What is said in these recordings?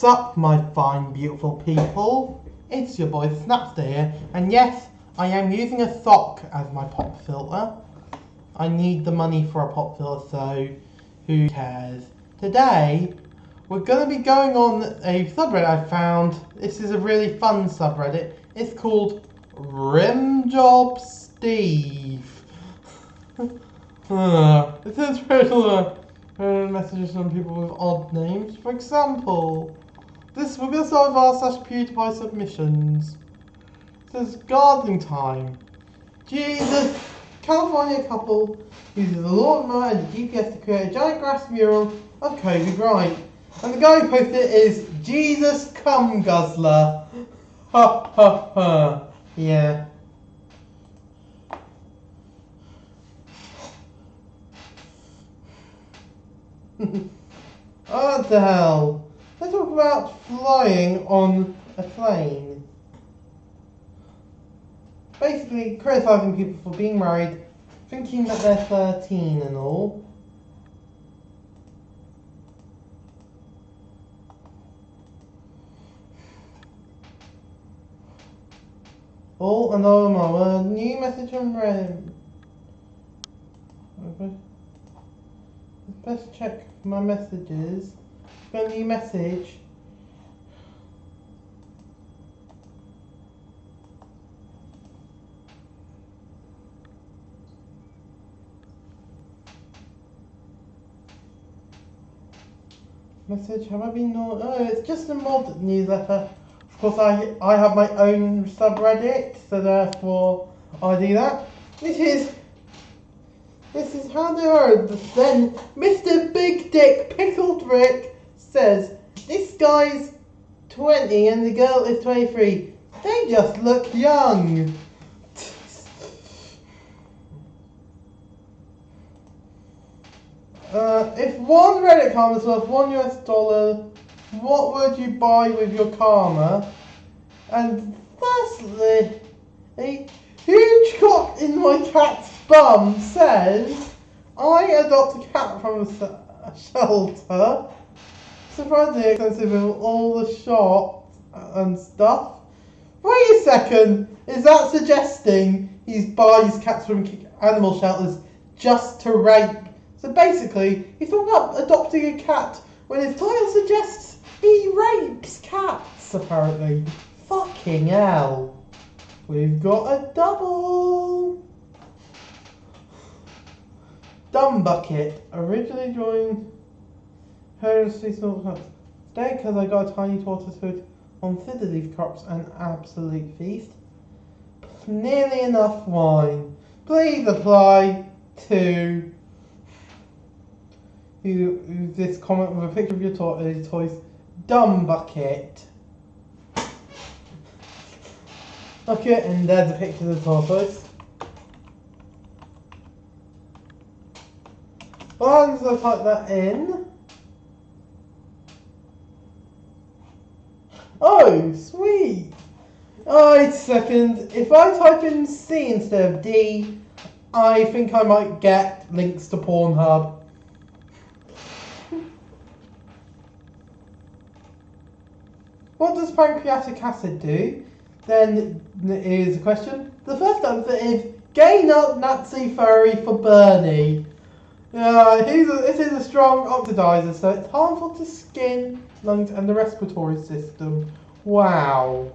Sup, my fine, beautiful people. It's your boy Snapster here, and yes, I am using a sock as my pop filter. I need the money for a pop filter, so who cares? Today, we're going to be going on a subreddit I found. This is a really fun subreddit. It's called Rimjob Steve. It says regular messages from people with odd names. For example, we're going to start with r/PewDiePie submissions. It says gardening time. Jesus, California couple uses a lawnmower and a GPS to create a giant grass mural of Kobe Bryant. And the guy who posted it is Jesus Cum Guzzler. Ha ha ha. Yeah. What the hell? Let's talk about flying on a plane. Basically, criticising people for being married, thinking that they're 13 and all. Oh, another mama. New message from Ren. Let's check my messages. Got a new message. Message, have I been naughty? Oh, it's just a mod newsletter. Of course, I have my own subreddit, so therefore I do that. This is how they are. Then Mr. Big Dick Pickled Rick says, this guy's 20 and the girl is 23. They just look young. If one Reddit karma is worth $1, what would you buy with your karma? And firstly, a huge cock in my cat's bum says, I adopt a cat from a shelter. Surprisingly expensive with all the shots and stuff. Wait a second, is that suggesting he buys cats from animal shelters just to rape? So basically, he's talking about adopting a cat when his title suggests he rapes cats, apparently. Fucking hell. We've got a double. Dumb Bucket originally joined her seasonal hunt. Today, because I got a tiny tortoise hood on fiddle leaf crops, an absolute feast. Nearly enough wine. Please apply to this comment with a picture of your tortoise. Dumb Bucket. Okay, and there's a picture of the tortoise. Once I type that in. Oh, sweet! Oh, wait a second. If I type in C instead of D, I think I might get links to Pornhub. What does pancreatic acid do? Then here's a question. The first answer is gay Nazi furry for Bernie. It is a strong oxidizer, so it's harmful to skin, lungs, and the respiratory system. Wow.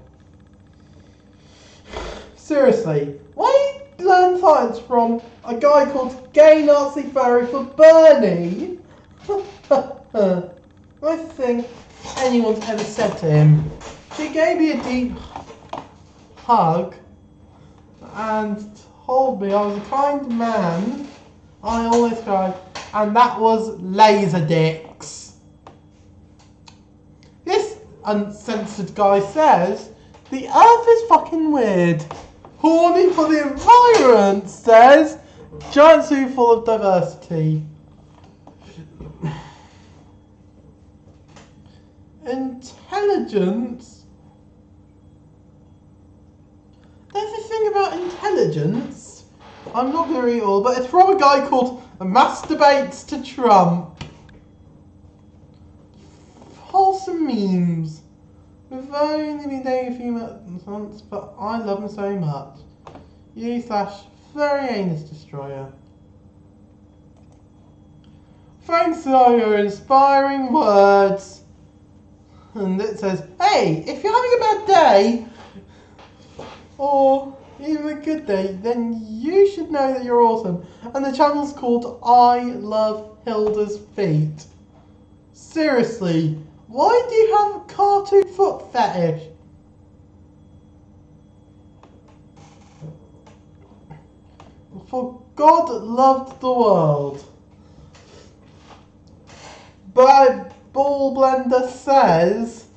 Seriously, why you learn science from a guy called Gay Nazi Furry for Bernie? I think anyone's ever said to him. She gave me a deep hug and told me I was a kind man. I always cry, and that was laser dicks. This uncensored guy says the earth is fucking weird. Horny for the environment, says giant zoo full of diversity. Intelligence. There's this thing about intelligence. I'm not going to read it all, but it's from a guy called Masturbates to Trump. False some memes. We've only been dating a few months, but I love him so much. You/very anus destroyer. Thanks for your inspiring words. And it says, hey, if you're having a bad day, or even a good day, then you should know that you're awesome. And the channel's called I Love Hilda's Feet. Seriously, why do you have a cartoon foot fetish? For God loved the world. But Ball Blender says,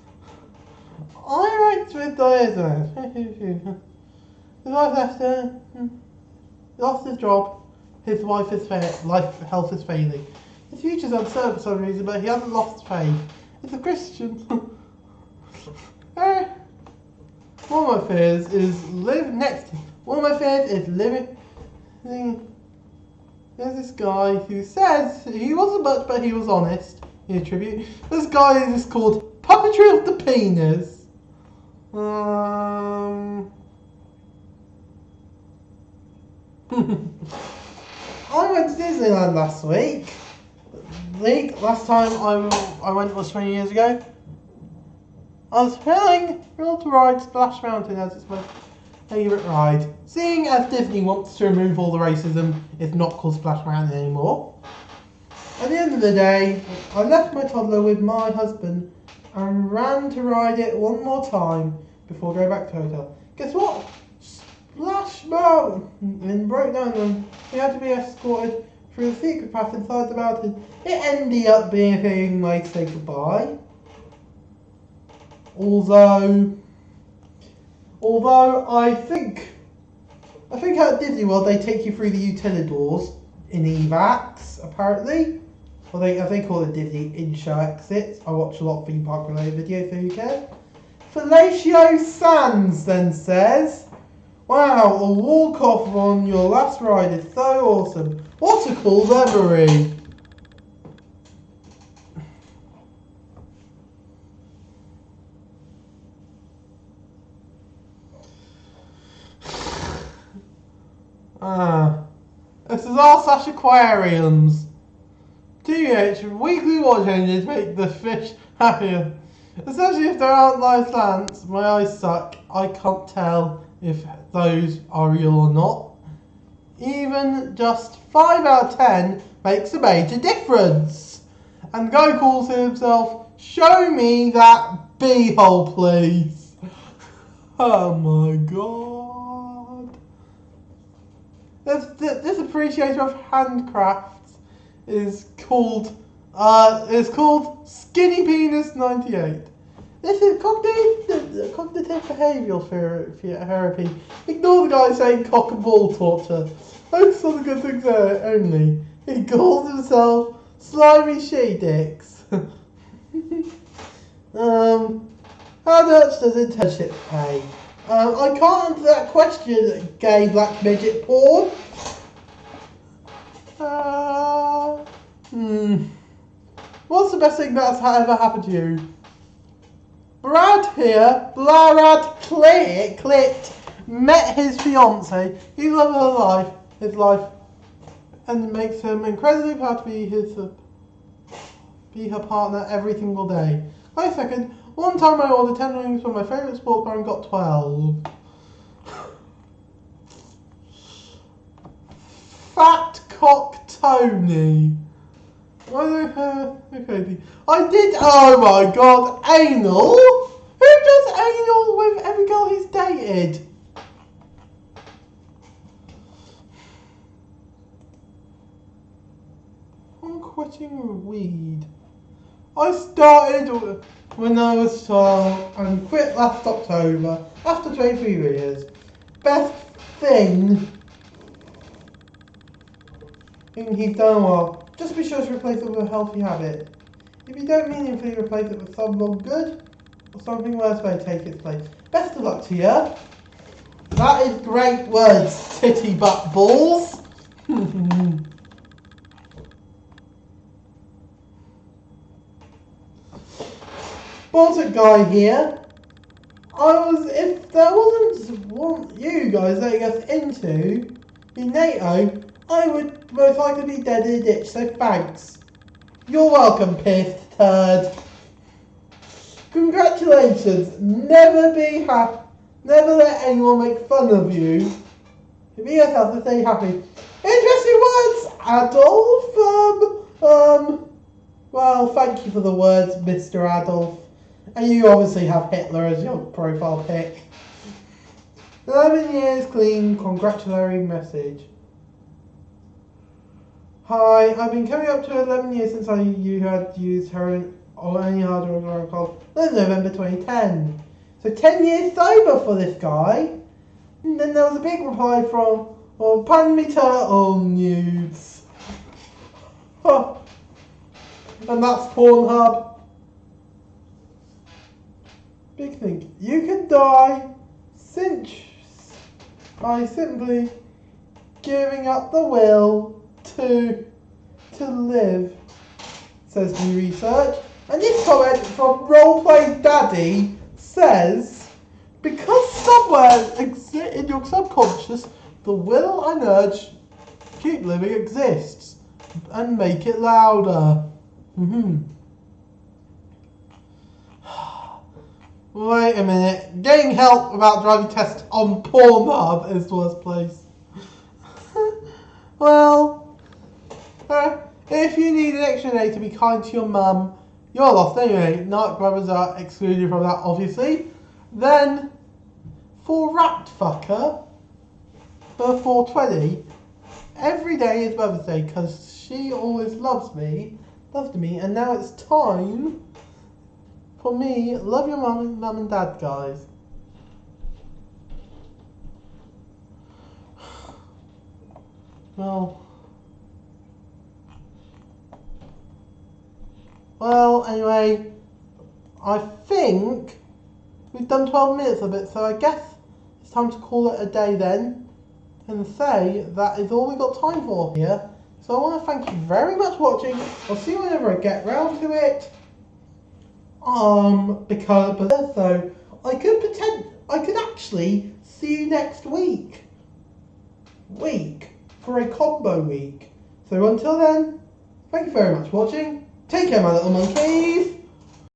I ranked with dsmp. His wife lost his job. His wife's health is failing. His future's uncertain for some reason, but he hasn't lost faith. He's a Christian. One of my fears is living. There's this guy who says he wasn't much, but he was honest. He attribute. This guy is called Puppetry of the Penis. I went to Disneyland last week. Last time I went was 20 years ago. I was thrilled to ride Splash Mountain as it's my favourite ride. Seeing as Disney wants to remove all the racism, it's not called Splash Mountain anymore. At the end of the day, I left my toddler with my husband and ran to ride it one more time before going back to the hotel. Guess what? Splash Mountain broke down and we had to be escorted through the secret path inside the mountain. It ended up being a thing way to say goodbye. Although I think at Disney World they take you through the utilidors in evacs, apparently. Or they call it Disney in-show exits. I watch a lot of theme park related videos, so who cares? Fellatio Sands then says, wow, a walk-off on your last ride is so awesome. What a cool memory. This is r/aquariums. TH, weekly watch engines make the fish happier. Especially if there aren't live plants. My eyes suck. I can't tell if those are real or not. Even just 5 out of 10 makes a major difference. And the guy calls himself, show me that beehole please. Oh my god. This appreciator of handcrafts is called Skinny Penis 98. This is cognitive behavioural therapy. Ignore the guy saying cock and ball torture. Focus on the good things only. He calls himself Slimy She-Dicks. How much does internship pay? I can't answer that question, gay black midget porn. What's the best thing that's ever happened to you? Brad here, Blarad clicked, met his fiance. He loves his life, and it makes him incredibly proud to be her partner every single day. Wait a second. One time I ordered 10 rings from my favourite sports bar and got 12. Fat Cock Tony. Okay. I did. Oh my god, anal? Who does anal with every girl he's dated? I'm quitting weed. I started when I was 12 and quit last October after 23 years. Best thing he's done well. Just be sure to replace it with a healthy habit. If you don't meaningfully replace it with something good or something worse may take its place. Best of luck to you. That is great words, titty butt balls. sponsored guy here. If there wasn't you guys letting us into NATO, I would most likely be dead in a ditch, so thanks. You're welcome, pissed turd. Congratulations, never be happy, never let anyone make fun of you. Be yourself and stay happy. Interesting words, Adolf. Well, thank you for the words, Mr. Adolf. And you obviously have Hitler as your profile pic. 11 years clean, congratulatory message. Hi, I've been coming up to 11 years since you had used heroin or any hard drugs or alcohol. That was November 2010. So 10 years sober for this guy. And then there was a big reply from, pan me turtle nudes. Huh. And that's Pornhub. Big thing. You can die by simply giving up the will to live, says new research. And this comment from Roleplay Daddy says, because somewhere in your subconscious, the will and urge to keep living exists, and make it louder. Wait a minute. Getting help about driving tests on Pornhub is the worst place. Well, if you need an extra day to be kind to your mum, you're lost anyway. Narc brothers are excluded from that, obviously. Then, for Rat Fucker, for 420, every day is Mother's Day because she always loved me, and now it's time for me. Love your mum and dad, guys. Well, anyway, I think we've done 12 minutes of it, so I guess it's time to call it a day then, and say that is all we've got time for here. So I want to thank you very much for watching. I'll see you whenever I get round to it. So I could actually see you next week for a combo week. So until then, thank you very much for watching. Take care, my little monkeys.